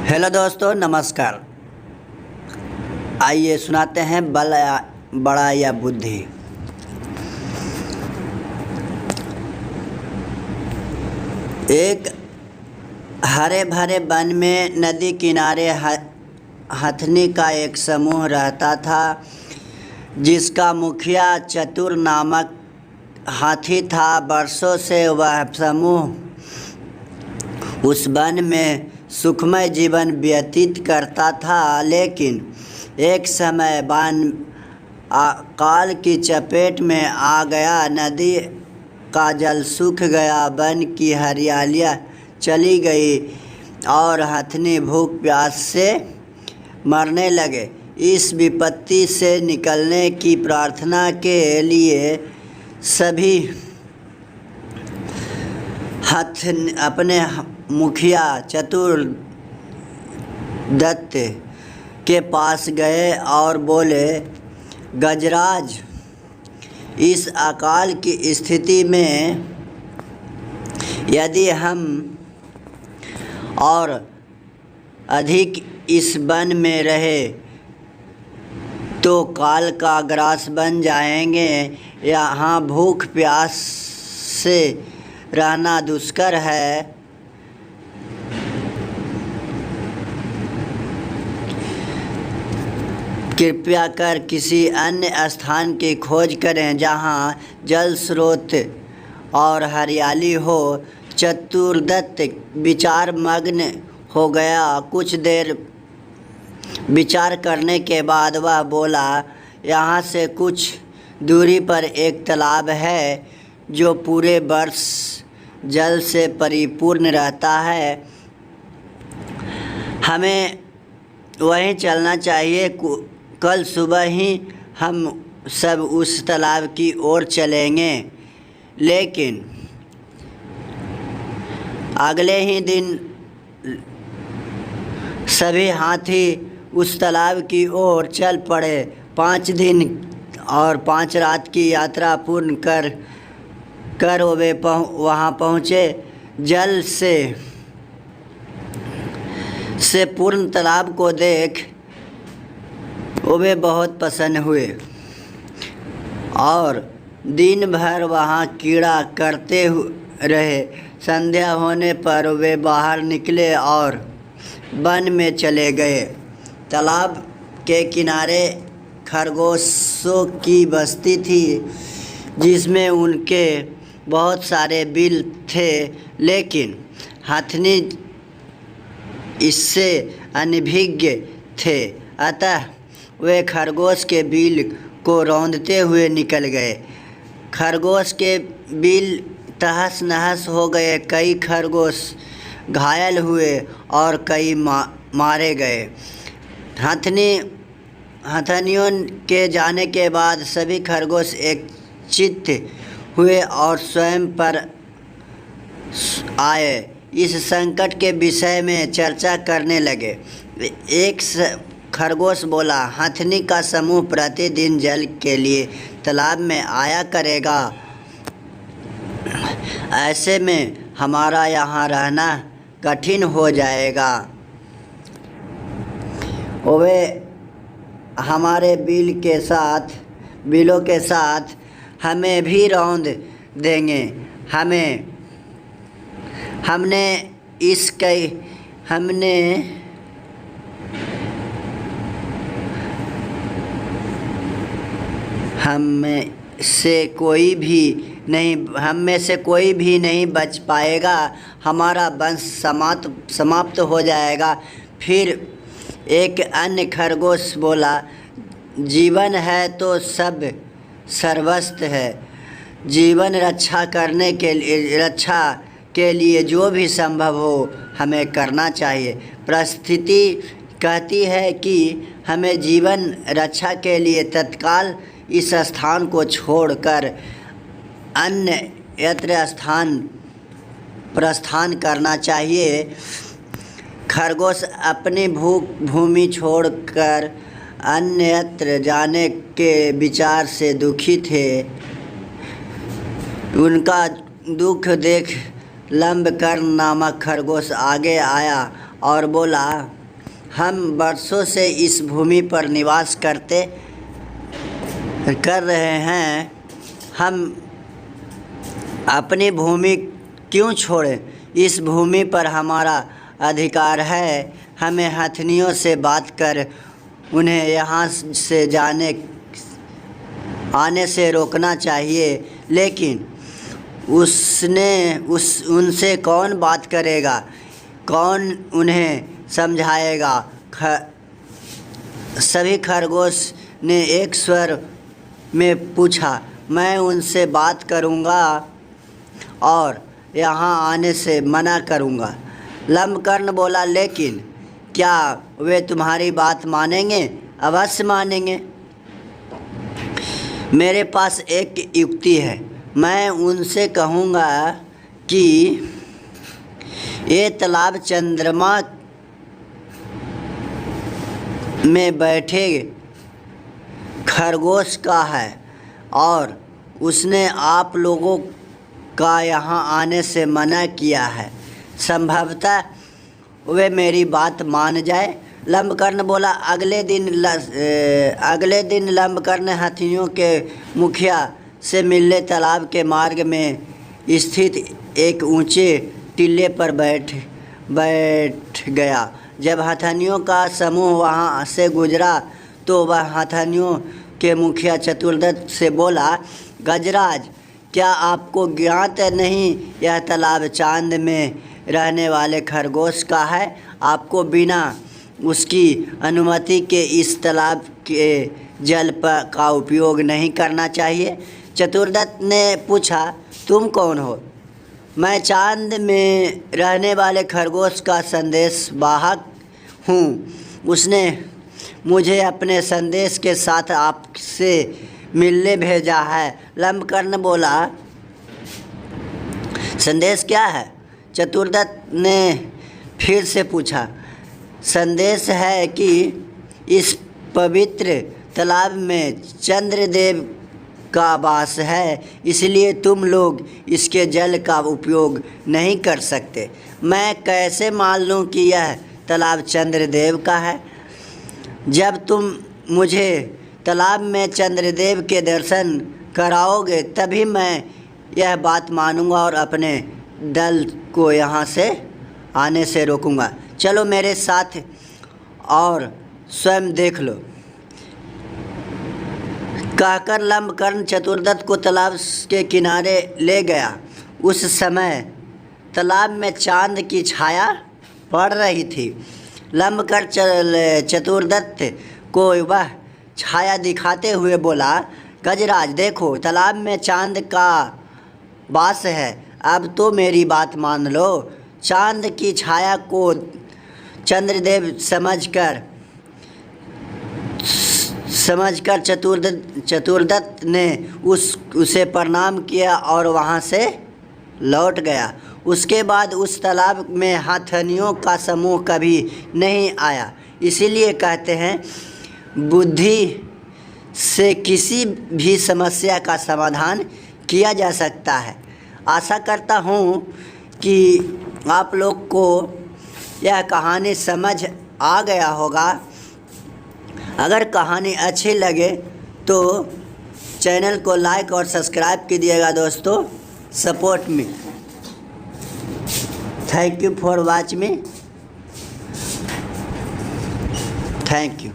Hello दोस्तों, नमस्कार। आइए सुनाते हैं बड़ा या बुद्धि। एक हरे भरे वन में नदी किनारे हथनी का एक समूह रहता था, जिसका मुखिया चतुर नामक हाथी था। वर्षों से वह समूह उस वन में सुखमय जीवन व्यतीत करता था, लेकिन एक समय वन काल की चपेट में आ गया। नदी का जल सूख गया, वन की हरियालियाँ चली गई और हथनी भूख प्यास से मरने लगे। इस विपत्ति से निकलने की प्रार्थना के लिए सभी अपने मुखिया चतुर दत्त के पास गए और बोले, गजराज, इस अकाल की स्थिति में यदि हम और अधिक इस वन में रहे तो काल का ग्रास बन जाएंगे। यहाँ भूख प्यास से रहना दुष्कर है। कृपया कर किसी अन्य स्थान की खोज करें जहाँ जल स्रोत और हरियाली हो। चतुर्दत्त विचार मग्न हो गया। कुछ देर विचार करने के बाद वह बोला, यहाँ से कुछ दूरी पर एक तालाब है जो पूरे वर्ष जल से परिपूर्ण रहता है। हमें वहीं चलना चाहिए। कल सुबह ही हम सब उस तालाब की ओर चलेंगे। लेकिन अगले ही दिन सभी हाथी उस तालाब की ओर चल पड़े। 5 दिन और 5 रात की यात्रा पूर्ण कर वे वहाँ पहुँचे। जल से पूर्ण तालाब को देख वे बहुत प्रसन्न हुए और दिन भर वहाँ कीड़ा करते रहे। संध्या होने पर वे बाहर निकले और वन में चले गए। तालाब के किनारे खरगोशों की बस्ती थी, जिसमें उनके बहुत सारे बिल थे, लेकिन हथनी इससे अनभिज्ञ थे। अतः वे खरगोश के बिल को रौंदते हुए निकल गए। खरगोश के बिल तहस नहस हो गए। कई खरगोश घायल हुए और कई मारे गए। हथनियों के जाने के बाद सभी खरगोश एक चित्त हुए और स्वयं पर आए इस संकट के विषय में चर्चा करने लगे। एक खरगोश बोला, हथनी का समूह प्रतिदिन जल के लिए तालाब में आया करेगा। ऐसे में हमारा यहाँ रहना कठिन हो जाएगा। वे हमारे बिलों के साथ हमें भी रौंद देंगे। हम में से कोई भी नहीं बच पाएगा। हमारा वंश समाप्त हो जाएगा। फिर एक अन्य खरगोश बोला, जीवन है तो सब सर्वस्व है। जीवन रक्षा के लिए जो भी संभव हो हमें करना चाहिए। परिस्थिति कहती है कि हमें जीवन रक्षा के लिए तत्काल इस स्थान को छोड़कर अन्यत्र प्रस्थान करना चाहिए। खरगोश अपनी भूमि छोड़कर अन्यत्र जाने के विचार से दुखी थे। उनका दुख देख लंबकर्ण नामक खरगोश आगे आया और बोला, हम बरसों से इस भूमि पर निवास कर रहे हैं, हम अपनी भूमि क्यों छोड़ें? इस भूमि पर हमारा अधिकार है। हमें हथनियों से बात कर उन्हें यहाँ से आने से रोकना चाहिए। लेकिन उनसे कौन बात करेगा? कौन उन्हें समझाएगा? सभी खरगोश ने एक स्वर में पूछा, मैं उनसे बात करूँगा और यहाँ आने से मना करूँगा। लंबकर्ण बोला, लेकिन क्या वे तुम्हारी बात मानेंगे? अवश्य मानेंगे। मेरे पास एक युक्ति है। मैं उनसे कहूँगा कि ये तालाब चंद्रमा में बैठे खरगोश का है और उसने आप लोगों का यहाँ आने से मना किया है। संभवतः वे मेरी बात मान जाए। लंबकर्ण बोला, अगले दिन लंबकर्ण हाथियों के मुखिया से मिलने तालाब के मार्ग में स्थित एक ऊंचे टीले पर बैठ गया। जब हथनियों का समूह वहां से गुजरा तो वह हथनियों के मुखिया चतुर्दत्त से बोला, गजराज, क्या आपको ज्ञात नहीं यह तालाब चांद में रहने वाले खरगोश का है? आपको बिना उसकी अनुमति के इस तालाब के जल का उपयोग नहीं करना चाहिए। चतुर्दत्त ने पूछा, तुम कौन हो? मैं चांद में रहने वाले खरगोश का संदेश वाहक हूँ। उसने मुझे अपने संदेश के साथ आपसे मिलने भेजा है। लंबकर्ण बोला, संदेश क्या है? चतुर्दत्त ने फिर से पूछा। संदेश है कि इस पवित्र तालाब में चंद्रदेव का वास है, इसलिए तुम लोग इसके जल का उपयोग नहीं कर सकते। मैं कैसे मान लूँ कि यह तालाब चंद्रदेव का है? जब तुम मुझे तालाब में चंद्रदेव के दर्शन कराओगे तभी मैं यह बात मानूंगा और अपने दल को यहाँ से आने से रोकूंगा। चलो मेरे साथ और स्वयं देख लो। कहकर लंबकर्ण चतुर्दत्त को तालाब के किनारे ले गया। उस समय तालाब में चांद की छाया पड़ रही थी। लंबकर्ण चतुर्दत्त को वह छाया दिखाते हुए बोला, गजराज, देखो, तालाब में चांद का वास है। अब तो मेरी बात मान लो। चांद की छाया को चंद्रदेव समझकर चतुर्दत्त ने उसे प्रणाम किया और वहाँ से लौट गया। उसके बाद उस तालाब में हथनियों का समूह कभी नहीं आया। इसीलिए कहते हैं, बुद्धि से किसी भी समस्या का समाधान किया जा सकता है। आशा करता हूँ कि आप लोग को यह कहानी समझ आ गया होगा। अगर कहानी अच्छी लगे तो चैनल को लाइक और सब्सक्राइब कीजिएगा दोस्तों। Support me. Thank you for watch me. Thank you.